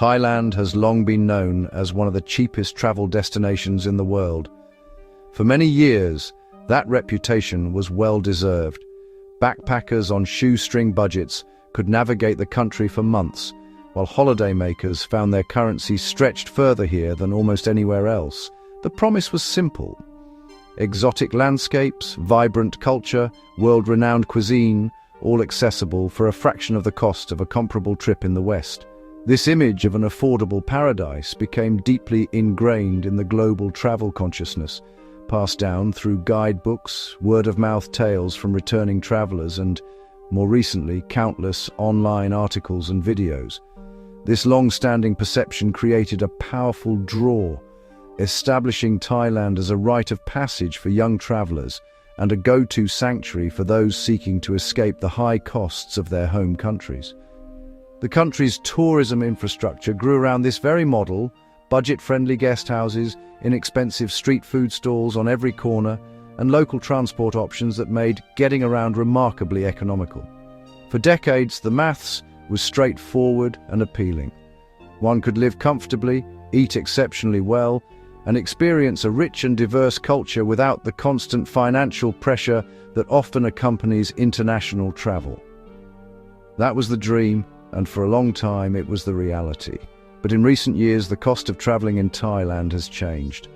Thailand has long been known as one of the cheapest travel destinations in the world. For many years, that reputation was well-deserved. Backpackers on shoestring budgets could navigate the country for months, while holidaymakers found their currency stretched further here than almost anywhere else. The promise was simple: exotic landscapes, vibrant culture, world-renowned cuisine, all accessible for a fraction of the cost of a comparable trip in the West. This image of an affordable paradise became deeply ingrained in the global travel consciousness, passed down through guidebooks, word-of-mouth tales from returning travelers, and, more recently, countless online articles and videos. This long-standing perception created a powerful draw, establishing Thailand as a rite of passage for young travelers and a go-to sanctuary for those seeking to escape the high costs of their home countries. The country's tourism infrastructure grew around this very model: budget-friendly guest houses, inexpensive street food stalls on every corner, and local transport options that made getting around remarkably economical. For decades, the maths was straightforward and appealing. One could live comfortably, eat exceptionally well, and experience a rich and diverse culture without the constant financial pressure that often accompanies international travel. That was the dream, and for a long time it was the reality. But in recent years, the cost of traveling in Thailand has changed,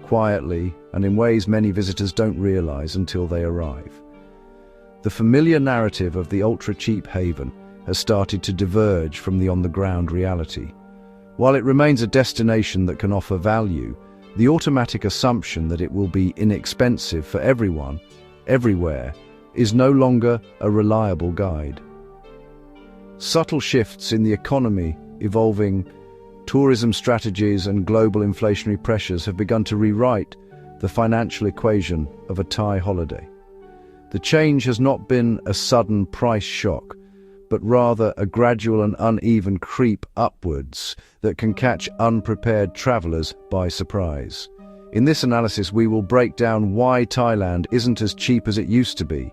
quietly and in ways many visitors don't realize until they arrive. The familiar narrative of the ultra-cheap haven has started to diverge from the on-the-ground reality. While it remains a destination that can offer value, the automatic assumption that it will be inexpensive for everyone, everywhere, is no longer a reliable guide. Subtle shifts in the economy, evolving tourism strategies and global inflationary pressures have begun to rewrite the financial equation of a Thai holiday. The change has not been a sudden price shock, but rather a gradual and uneven creep upwards that can catch unprepared travelers by surprise. In this analysis, we will break down why Thailand isn't as cheap as it used to be.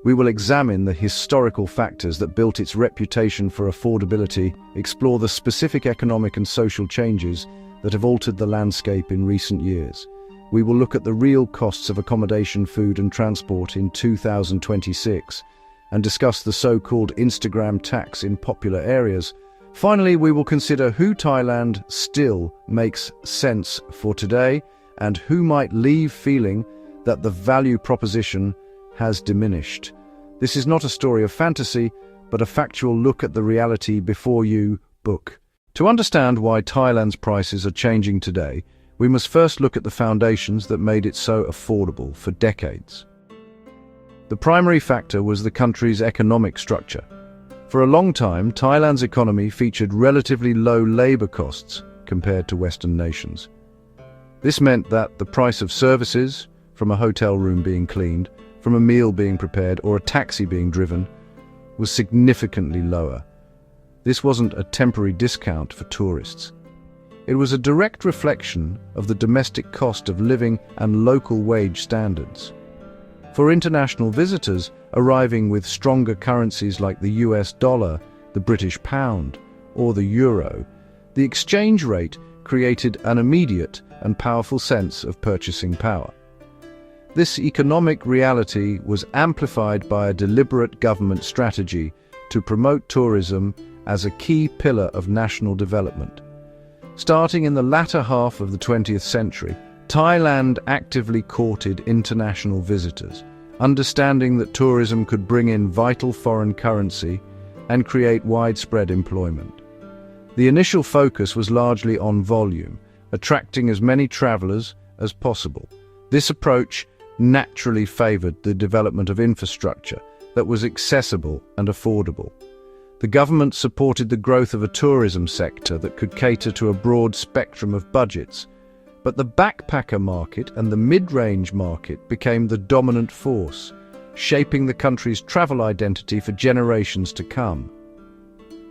We will examine the historical factors that built its reputation for affordability, explore the specific economic and social changes that have altered the landscape in recent years. We will look at the real costs of accommodation, food and transport in 2026, and discuss the so-called Instagram tax in popular areas. Finally, we will consider who Thailand still makes sense for today and who might leave feeling that the value proposition has diminished. This is not a story of fantasy, but a factual look at the reality before you book. To understand why Thailand's prices are changing today, we must first look at the foundations that made it so affordable for decades. The primary factor was the country's economic structure. For a long time, Thailand's economy featured relatively low labor costs compared to Western nations. This meant that the price of services, from a hotel room being cleaned, from a meal being prepared, or a taxi being driven, was significantly lower. This wasn't a temporary discount for tourists. It was a direct reflection of the domestic cost of living and local wage standards. For international visitors arriving with stronger currencies like the US dollar, the British pound, or the euro, the exchange rate created an immediate and powerful sense of purchasing power. This economic reality was amplified by a deliberate government strategy to promote tourism as a key pillar of national development. Starting in the latter half of the 20th century, Thailand actively courted international visitors, understanding that tourism could bring in vital foreign currency and create widespread employment. The initial focus was largely on volume, attracting as many travelers as possible. This approach naturally favored the development of infrastructure that was accessible and affordable. The government supported the growth of a tourism sector that could cater to a broad spectrum of budgets, but the backpacker market and the mid-range market became the dominant force, shaping the country's travel identity for generations to come.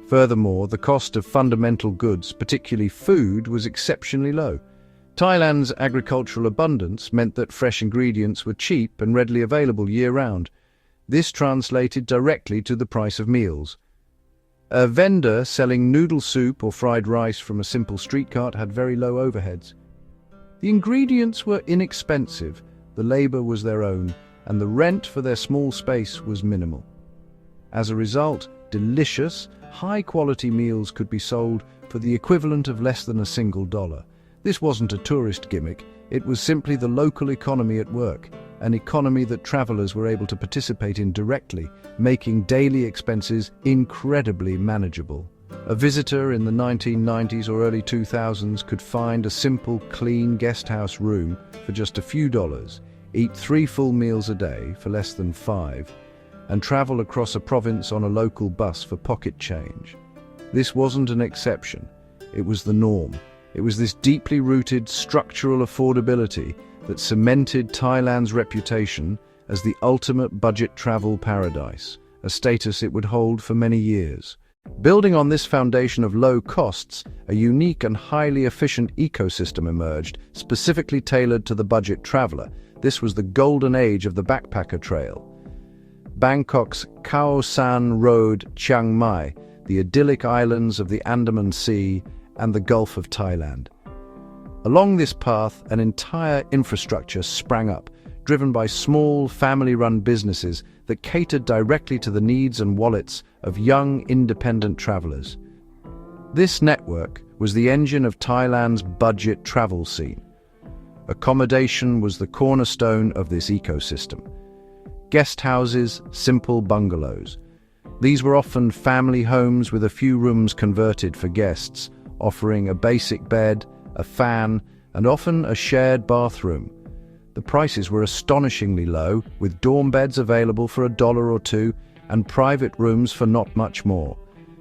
Furthermore, the cost of fundamental goods, particularly food, was exceptionally low. Thailand's agricultural abundance meant that fresh ingredients were cheap and readily available year-round. This translated directly to the price of meals. A vendor selling noodle soup or fried rice from a simple street cart had very low overheads. The ingredients were inexpensive, the labor was their own, and the rent for their small space was minimal. As a result, delicious, high-quality meals could be sold for the equivalent of less than $1. This wasn't a tourist gimmick, it was simply the local economy at work, an economy that travelers were able to participate in directly, making daily expenses incredibly manageable. A visitor in the 1990s or early 2000s could find a simple, clean guesthouse room for just a few dollars, eat 3 full meals a day for less than 5, and travel across a province on a local bus for pocket change. This wasn't an exception, it was the norm. It was this deeply rooted structural affordability that cemented Thailand's reputation as the ultimate budget travel paradise, a status it would hold for many years. Building on this foundation of low costs, a unique and highly efficient ecosystem emerged, specifically tailored to the budget traveler. This was the golden age of the backpacker trail. Bangkok's Khao San Road, Chiang Mai, the idyllic islands of the Andaman Sea, and the Gulf of Thailand. Along this path, an entire infrastructure sprang up, driven by small, family-run businesses that catered directly to the needs and wallets of young, independent travelers. This network was the engine of Thailand's budget travel scene. Accommodation was the cornerstone of this ecosystem. Guest houses, simple bungalows. These were often family homes with a few rooms converted for guests, offering a basic bed, a fan, and often a shared bathroom. The prices were astonishingly low, with dorm beds available for $1 or $2 and private rooms for not much more.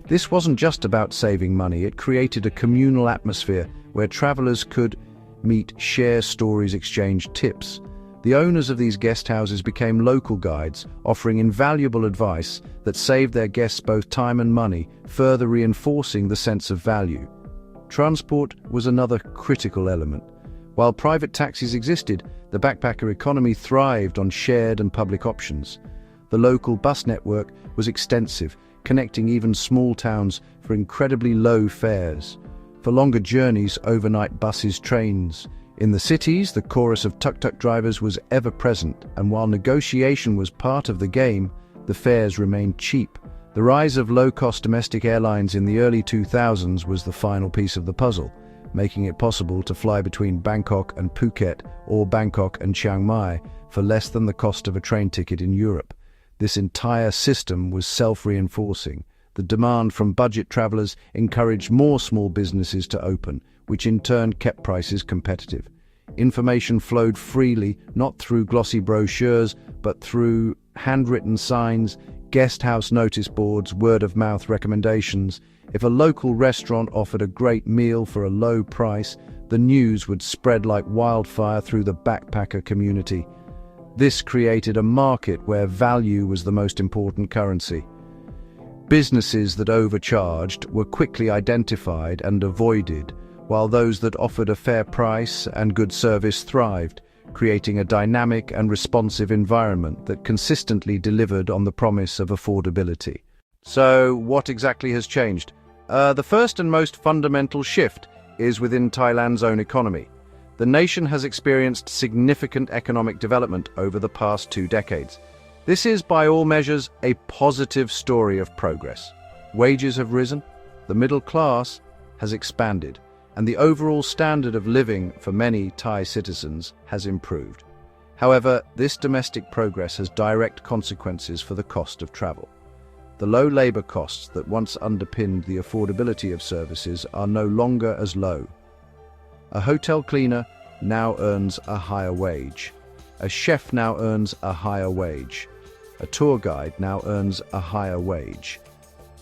This wasn't just about saving money, it created a communal atmosphere where travelers could meet, share stories, exchange tips. The owners of these guest houses became local guides, offering invaluable advice that saved their guests both time and money, further reinforcing the sense of value. Transport was another critical element. While private taxis existed, the backpacker economy thrived on shared and public options. The local bus network was extensive, connecting even small towns for incredibly low fares. For longer journeys, overnight buses, trains. In the cities, the chorus of tuk-tuk drivers was ever present, and while negotiation was part of the game, the fares remained cheap. The rise of low-cost domestic airlines in the early 2000s was the final piece of the puzzle, making it possible to fly between Bangkok and Phuket or Bangkok and Chiang Mai for less than the cost of a train ticket in Europe. This entire system was self-reinforcing. The demand from budget travelers encouraged more small businesses to open, which in turn kept prices competitive. Information flowed freely, not through glossy brochures, but through handwritten signs, guest house notice boards, word-of-mouth recommendations. If a local restaurant offered a great meal for a low price, the news would spread like wildfire through the backpacker community. This created a market where value was the most important currency. Businesses that overcharged were quickly identified and avoided, while those that offered a fair price and good service thrived, creating a dynamic and responsive environment that consistently delivered on the promise of affordability. So, what exactly has changed? The first and most fundamental shift is within Thailand's own economy. The nation has experienced significant economic development over the past 2 decades. This is, by all measures, a positive story of progress. Wages have risen, the middle class has expanded, and the overall standard of living for many Thai citizens has improved. However, this domestic progress has direct consequences for the cost of travel. The low labor costs that once underpinned the affordability of services are no longer as low. A hotel cleaner now earns a higher wage. A chef now earns a higher wage. A tour guide now earns a higher wage.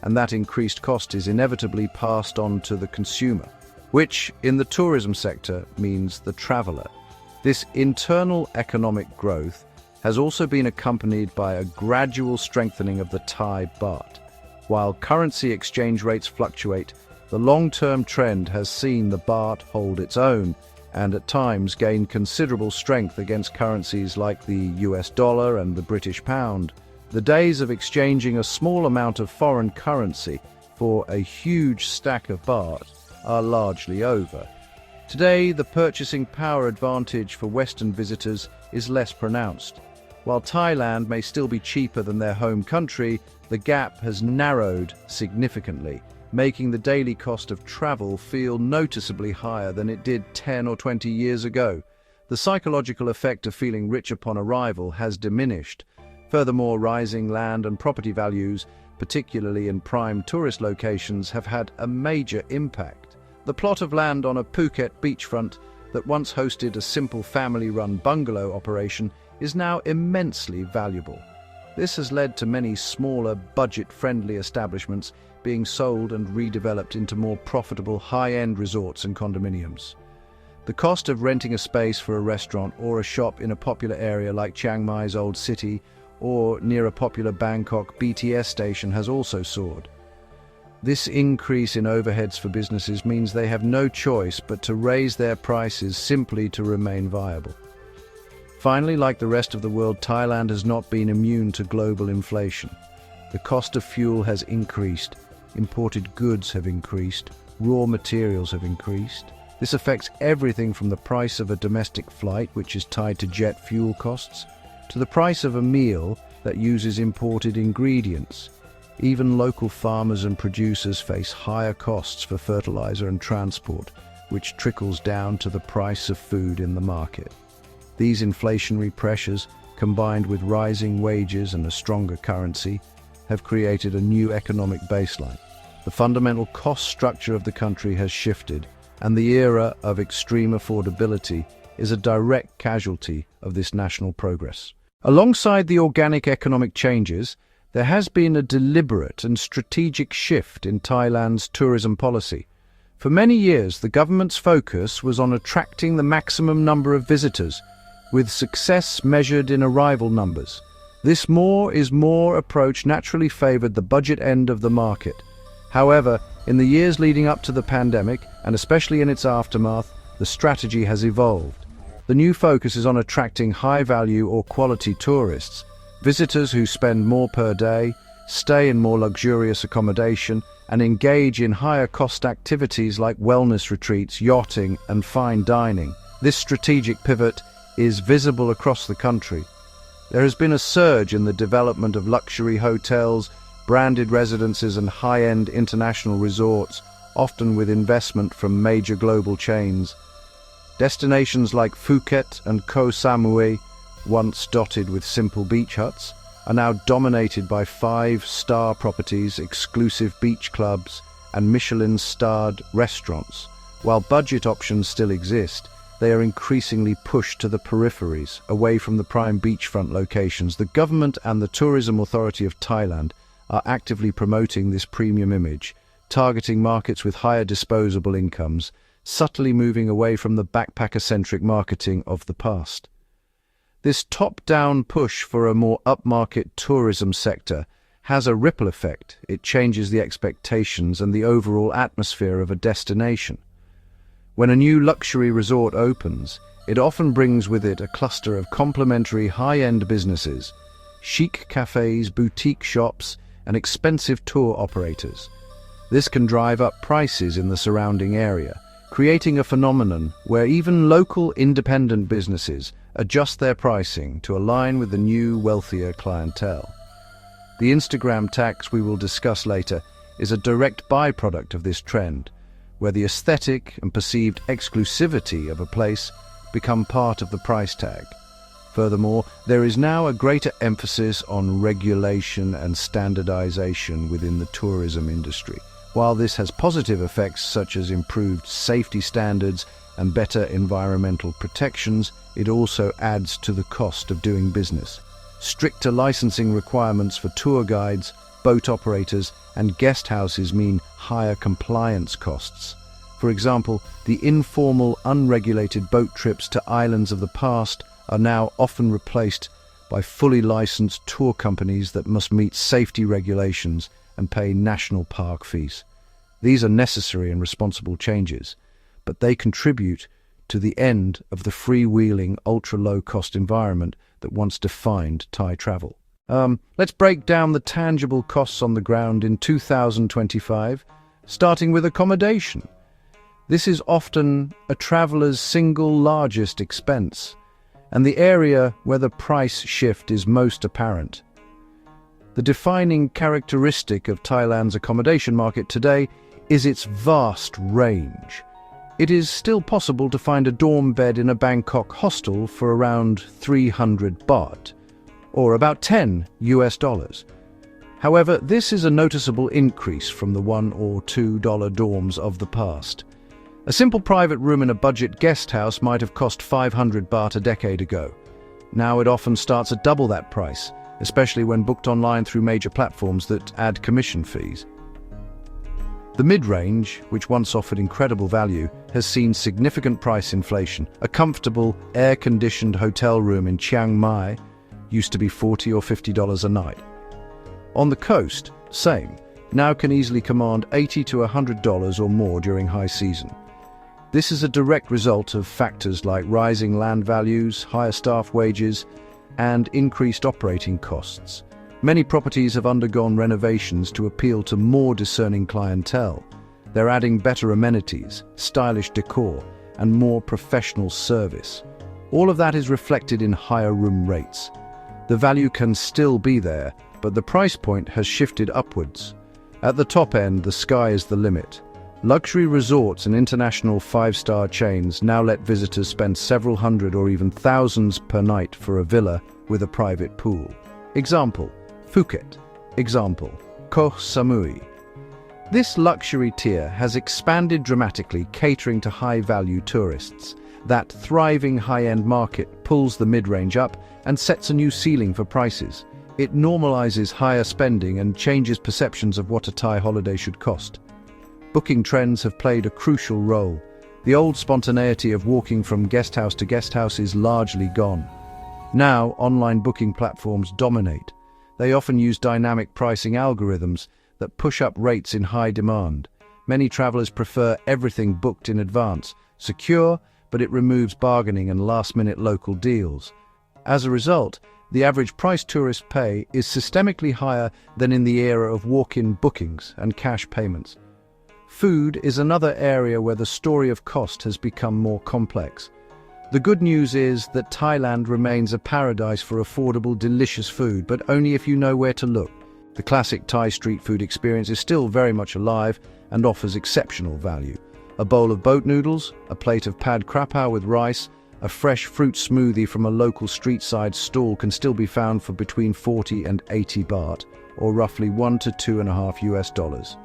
And that increased cost is inevitably passed on to the consumer, which in the tourism sector means the traveler. This internal economic growth has also been accompanied by a gradual strengthening of the Thai baht. While currency exchange rates fluctuate, the long-term trend has seen the baht hold its own and at times gain considerable strength against currencies like the US dollar and the British pound. The days of exchanging a small amount of foreign currency for a huge stack of baht are largely over. Today, the purchasing power advantage for Western visitors is less pronounced. While Thailand may still be cheaper than their home country, the gap has narrowed significantly, making the daily cost of travel feel noticeably higher than it did 10 or 20 years ago. The psychological effect of feeling rich upon arrival has diminished. Furthermore, rising land and property values, particularly in prime tourist locations, have had a major impact. The plot of land on a Phuket beachfront that once hosted a simple family-run bungalow operation is now immensely valuable. This has led to many smaller, budget-friendly establishments being sold and redeveloped into more profitable high-end resorts and condominiums. The cost of renting a space for a restaurant or a shop in a popular area like Chiang Mai's Old City or near a popular Bangkok BTS station has also soared. This increase in overheads for businesses means they have no choice but to raise their prices simply to remain viable. Finally, like the rest of the world, Thailand has not been immune to global inflation. The cost of fuel has increased, imported goods have increased, raw materials have increased. This affects everything from the price of a domestic flight, which is tied to jet fuel costs, to the price of a meal that uses imported ingredients. Even local farmers and producers face higher costs for fertilizer and transport, which trickles down to the price of food in the market. These inflationary pressures, combined with rising wages and a stronger currency, have created a new economic baseline. The fundamental cost structure of the country has shifted, and the era of extreme affordability is a direct casualty of this national progress. Alongside the organic economic changes, there has been a deliberate and strategic shift in Thailand's tourism policy. For many years, the government's focus was on attracting the maximum number of visitors, with success measured in arrival numbers. This more is more approach naturally favored the budget end of the market. However, in the years leading up to the pandemic, and especially in its aftermath, the strategy has evolved. The new focus is on attracting high-value or quality tourists, visitors who spend more per day, stay in more luxurious accommodation, and engage in higher-cost activities like wellness retreats, yachting, and fine dining. This strategic pivot is visible across the country. There has been a surge in the development of luxury hotels, branded residences, and high-end international resorts, often with investment from major global chains. Destinations like Phuket and Koh Samui, once dotted with simple beach huts, are now dominated by 5-star properties, exclusive beach clubs, and Michelin-starred restaurants. While budget options still exist, they are increasingly pushed to the peripheries, away from the prime beachfront locations. The government and the Tourism Authority of Thailand are actively promoting this premium image, targeting markets with higher disposable incomes, subtly moving away from the backpacker-centric marketing of the past. This top-down push for a more upmarket tourism sector has a ripple effect. It changes the expectations and the overall atmosphere of a destination. When a new luxury resort opens, it often brings with it a cluster of complementary high-end businesses, chic cafes, boutique shops, and expensive tour operators. This can drive up prices in the surrounding area, creating a phenomenon where even local independent businesses adjust their pricing to align with the new, wealthier clientele. The Instagram tax we will discuss later is a direct byproduct of this trend, where the aesthetic and perceived exclusivity of a place become part of the price tag. Furthermore, there is now a greater emphasis on regulation and standardization within the tourism industry. While this has positive effects such as improved safety standards and better environmental protections, it also adds to the cost of doing business. Stricter licensing requirements for tour guides, boat operators, and guest houses mean higher compliance costs. For example, the informal, unregulated boat trips to islands of the past are now often replaced by fully licensed tour companies that must meet safety regulations and pay national park fees. These are necessary and responsible changes, but they contribute to the end of the freewheeling, ultra-low-cost environment that once defined Thai travel. Let's break down the tangible costs on the ground in 2025, starting with accommodation. This is often a traveler's single largest expense, and the area where the price shift is most apparent. The defining characteristic of Thailand's accommodation market today is its vast range. It is still possible to find a dorm bed in a Bangkok hostel for around 300 baht, or about $10. However, this is a noticeable increase from the $1 or $2 dorms of the past. A simple private room in a budget guest house might have cost 500 baht a decade ago. Now it often starts at double that price, especially when booked online through major platforms that add commission fees. The mid-range, which once offered incredible value, has seen significant price inflation. A comfortable, air-conditioned hotel room in Chiang Mai used to be $40 or $50 a night. On the coast, same, now can easily command $80 to $100 or more during high season. This is a direct result of factors like rising land values, higher staff wages, and increased operating costs. Many properties have undergone renovations to appeal to more discerning clientele. They're adding better amenities, stylish decor, and more professional service. All of that is reflected in higher room rates. The value can still be there, but the price point has shifted upwards. At the top end, the sky is the limit. Luxury resorts and international five-star chains now let visitors spend several hundred or even thousands per night for a villa with a private pool. Example, Phuket. Example, Koh Samui. This luxury tier has expanded dramatically, catering to high-value tourists. That thriving high-end market pulls the mid-range up and sets a new ceiling for prices. It normalizes higher spending and changes perceptions of what a Thai holiday should cost. Booking trends have played a crucial role. The old spontaneity of walking from guest house to guest house is largely gone. Now, online booking platforms dominate. They often use dynamic pricing algorithms that push up rates in high demand. Many travelers prefer everything booked in advance, secure, but it removes bargaining and last-minute local deals. As a result, the average price tourists pay is systemically higher than in the era of walk-in bookings and cash payments. Food is another area where the story of cost has become more complex. The good news is that Thailand remains a paradise for affordable, delicious food, but only if you know where to look. The classic Thai street food experience is still very much alive and offers exceptional value. A bowl of boat noodles, a plate of pad krapao with rice, a fresh fruit smoothie from a local street-side stall can still be found for between 40 and 80 baht, or roughly $1 to $2.50.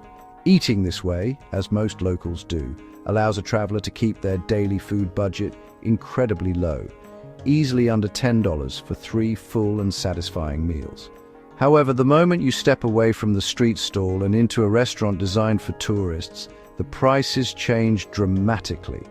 Eating this way, as most locals do, allows a traveler to keep their daily food budget incredibly low, easily under $10 for 3 full and satisfying meals. However, the moment you step away from the street stall and into a restaurant designed for tourists, the prices change dramatically.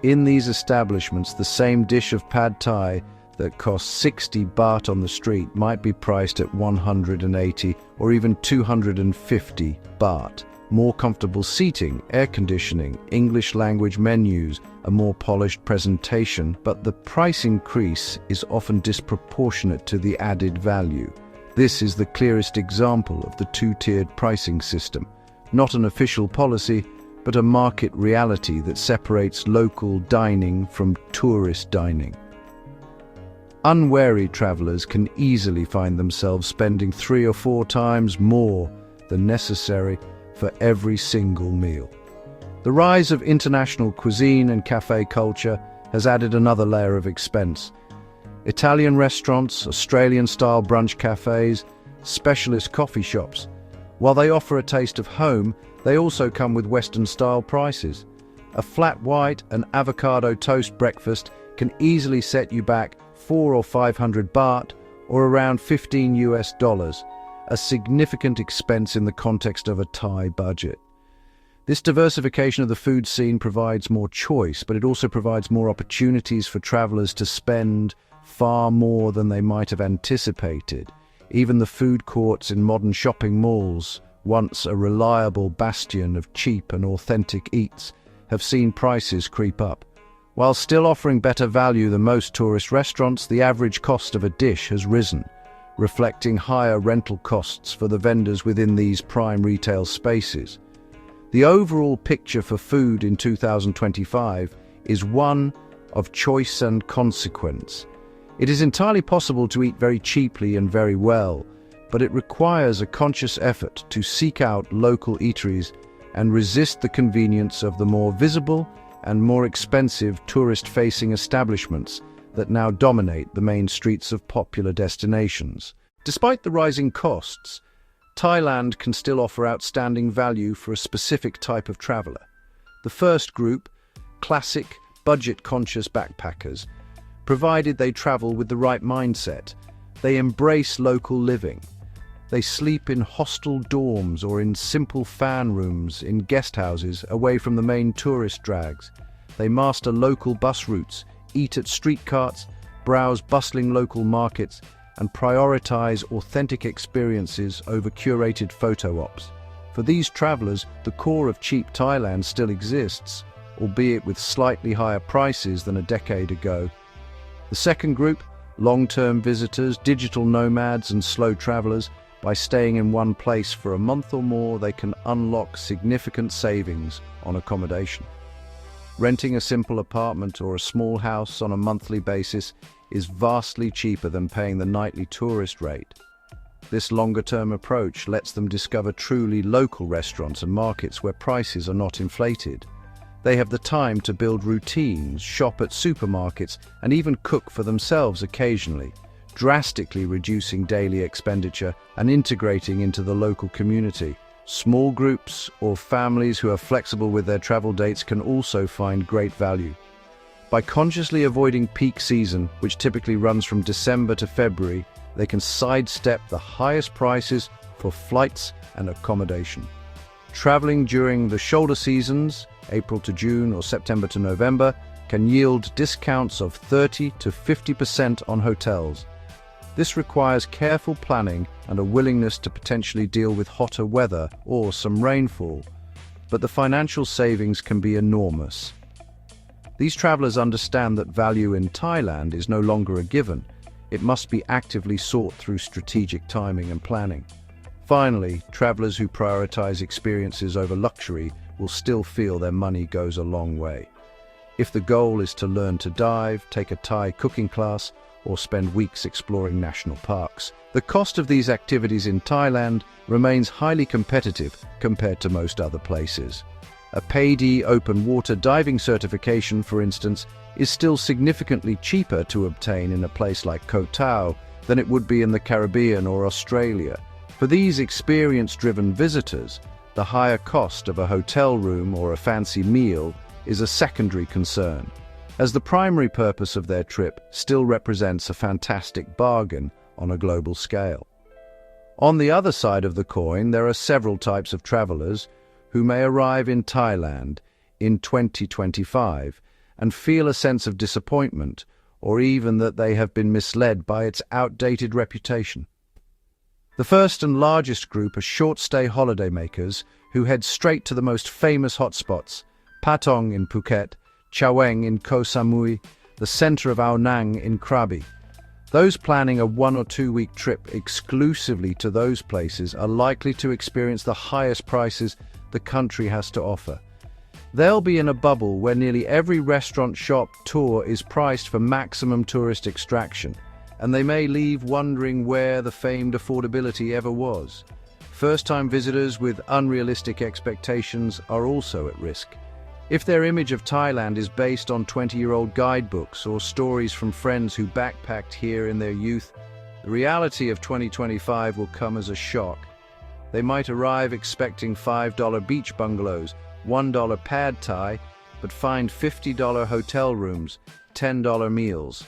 In these establishments, the same dish of pad thai that costs 60 baht on the street might be priced at 180 or even 250 baht. More comfortable seating, air conditioning, English language menus, a more polished presentation, but the price increase is often disproportionate to the added value. This is the clearest example of the two-tiered pricing system, not an official policy, but a market reality that separates local dining from tourist dining. Unwary travelers can easily find themselves spending 3 or 4 times more than necessary for every single meal. The rise of international cuisine and cafe culture has added another layer of expense. Italian restaurants, Australian-style brunch cafes, specialist coffee shops. While they offer a taste of home, they also come with Western-style prices. A flat white and avocado toast breakfast can easily set you back 400 or 500 baht, or around $15, a significant expense in the context of a Thai budget. This diversification of the food scene provides more choice, but it also provides more opportunities for travelers to spend far more than they might have anticipated. Even the food courts in modern shopping malls, once a reliable bastion of cheap and authentic eats, have seen prices creep up. While still offering better value than most tourist restaurants, the average cost of a dish has risen. reflecting higher rental costs for the vendors within these prime retail spaces. The overall picture for food in 2025 is one of choice and consequence. It is entirely possible to eat very cheaply and very well, but it requires a conscious effort to seek out local eateries and resist the convenience of the more visible and more expensive tourist-facing establishments that now dominate the main streets of popular destinations. Despite the rising costs, Thailand can still offer outstanding value for a specific type of traveler. The first group, classic, budget-conscious backpackers, provided they travel with the right mindset. They embrace local living. They sleep in hostel dorms or in simple fan rooms in guest houses away from the main tourist drags. They master local bus routes, eat at street carts, browse bustling local markets, and prioritize authentic experiences over curated photo ops. For these travelers, the core of cheap Thailand still exists, albeit with slightly higher prices than a decade ago. The second group, long-term visitors, digital nomads, and slow travelers, by staying in one place for a month or more, they can unlock significant savings on accommodation. Renting a simple apartment or a small house on a monthly basis is vastly cheaper than paying the nightly tourist rate. This longer-term approach lets them discover truly local restaurants and markets where prices are not inflated. They have the time to build routines, shop at supermarkets, and even cook for themselves occasionally, drastically reducing daily expenditure and integrating into the local community. Small groups or families who are flexible with their travel dates can also find great value. By consciously avoiding peak season, which typically runs from December to February, they can sidestep the highest prices for flights and accommodation. Traveling during the shoulder seasons, April to June or September to November, can yield discounts of 30 to 50% on hotels. This requires careful planning and a willingness to potentially deal with hotter weather or some rainfall, but the financial savings can be enormous. These travelers understand that value in Thailand is no longer a given. It must be actively sought through strategic timing and planning. Finally, travelers who prioritize experiences over luxury will still feel their money goes a long way. If the goal is to learn to dive, take a Thai cooking class, or spend weeks exploring national parks, the cost of these activities in Thailand remains highly competitive compared to most other places. A paid open water diving certification, for instance, is still significantly cheaper to obtain in a place like Koh Tao than it would be in the Caribbean or Australia. For these experience-driven visitors, the higher cost of a hotel room or a fancy meal is a secondary concern, as the primary purpose of their trip still represents a fantastic bargain on a global scale. On the other side of the coin, there are several types of travelers who may arrive in Thailand in 2025 and feel a sense of disappointment, or even that they have been misled by its outdated reputation. The first and largest group are short-stay holidaymakers who head straight to the most famous hotspots: Patong in Phuket, Chaweng in Koh Samui, the center of Ao Nang in Krabi. Those planning a 1 or 2 week trip exclusively to those places are likely to experience the highest prices the country has to offer. They'll be in a bubble where nearly every restaurant, shop, tour is priced for maximum tourist extraction, and they may leave wondering where the famed affordability ever was. First-time visitors with unrealistic expectations are also at risk. If their image of Thailand is based on 20-year-old guidebooks or stories from friends who backpacked here in their youth, the reality of 2025 will come as a shock. They might arrive expecting $5 beach bungalows, $1 pad Thai, but find $50 hotel rooms, $10 meals.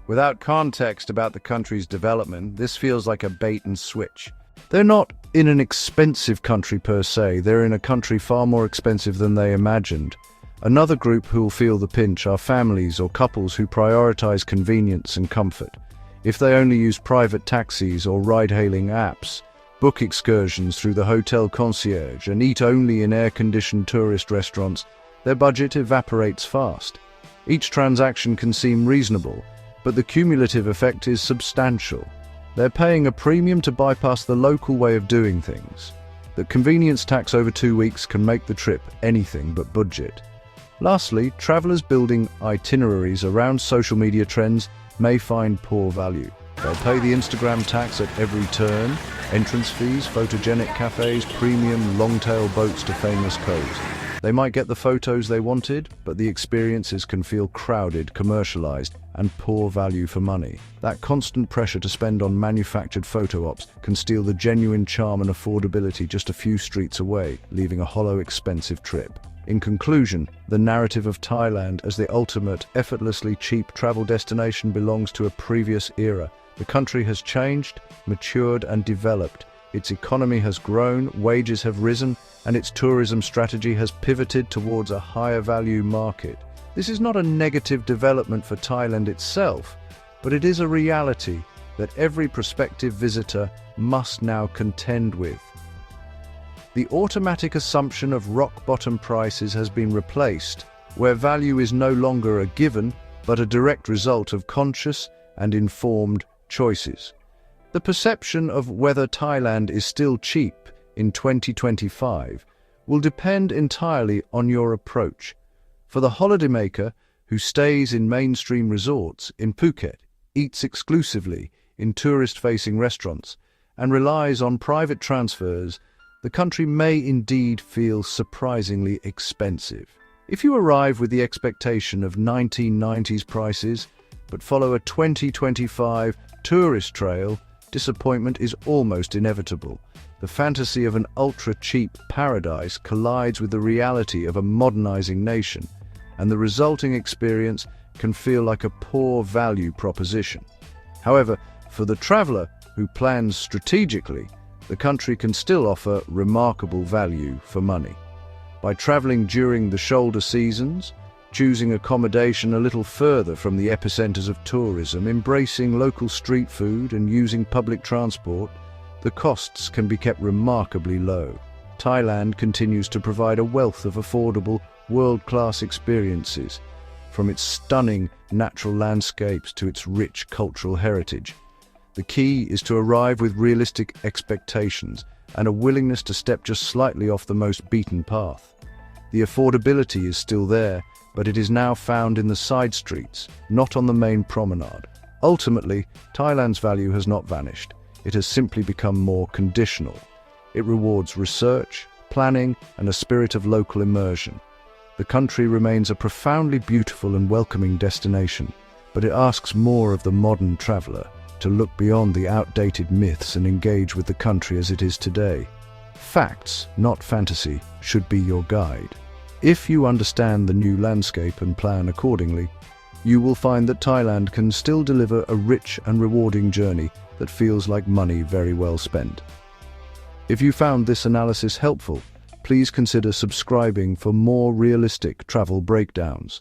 Without context about the country's development, this feels like a bait and switch. They're not in an expensive country per se, they're in a country far more expensive than they imagined. Another group who'll feel the pinch are families or couples who prioritize convenience and comfort. If they only use private taxis or ride-hailing apps, book excursions through the hotel concierge, and eat only in air-conditioned tourist restaurants, their budget evaporates fast. Each transaction can seem reasonable, but the cumulative effect is substantial. They're paying a premium to bypass the local way of doing things. The convenience tax over 2 weeks can make the trip anything but budget. Lastly, travelers building itineraries around social media trends may find poor value. They'll pay the Instagram tax at every turn, entrance fees, photogenic cafes, premium long-tail boats to famous coves. They might get the photos they wanted, but the experiences can feel crowded, commercialized, and poor value for money. That constant pressure to spend on manufactured photo ops can steal the genuine charm and affordability just a few streets away, leaving a hollow, expensive trip. In conclusion, the narrative of Thailand as the ultimate, effortlessly cheap travel destination belongs to a previous era. The country has changed, matured, and developed. Its economy has grown, wages have risen, and its tourism strategy has pivoted towards a higher value market. This is not a negative development for Thailand itself, but it is a reality that every prospective visitor must now contend with. The automatic assumption of rock-bottom prices has been replaced, where value is no longer a given, but a direct result of conscious and informed choices. The perception of whether Thailand is still cheap in 2025 will depend entirely on your approach. For the holidaymaker who stays in mainstream resorts in Phuket, eats exclusively in tourist-facing restaurants, and relies on private transfers, the country may indeed feel surprisingly expensive. If you arrive with the expectation of 1990s prices, but follow a 2025 tourist trail, disappointment is almost inevitable. The fantasy of an ultra-cheap paradise collides with the reality of a modernizing nation, and the resulting experience can feel like a poor value proposition. However, for the traveler who plans strategically, the country can still offer remarkable value for money. By traveling during the shoulder seasons, choosing accommodation a little further from the epicenters of tourism, embracing local street food and using public transport, the costs can be kept remarkably low. Thailand continues to provide a wealth of affordable, world-class experiences, from its stunning natural landscapes to its rich cultural heritage. The key is to arrive with realistic expectations and a willingness to step just slightly off the most beaten path. The affordability is still there, but it is now found in the side streets, not on the main promenade. Ultimately, Thailand's value has not vanished. It has simply become more conditional. It rewards research, planning, and a spirit of local immersion. The country remains a profoundly beautiful and welcoming destination, but it asks more of the modern traveler to look beyond the outdated myths and engage with the country as it is today. Facts, not fantasy, should be your guide. If you understand the new landscape and plan accordingly, you will find that Thailand can still deliver a rich and rewarding journey that feels like money very well spent. If you found this analysis helpful, please consider subscribing for more realistic travel breakdowns.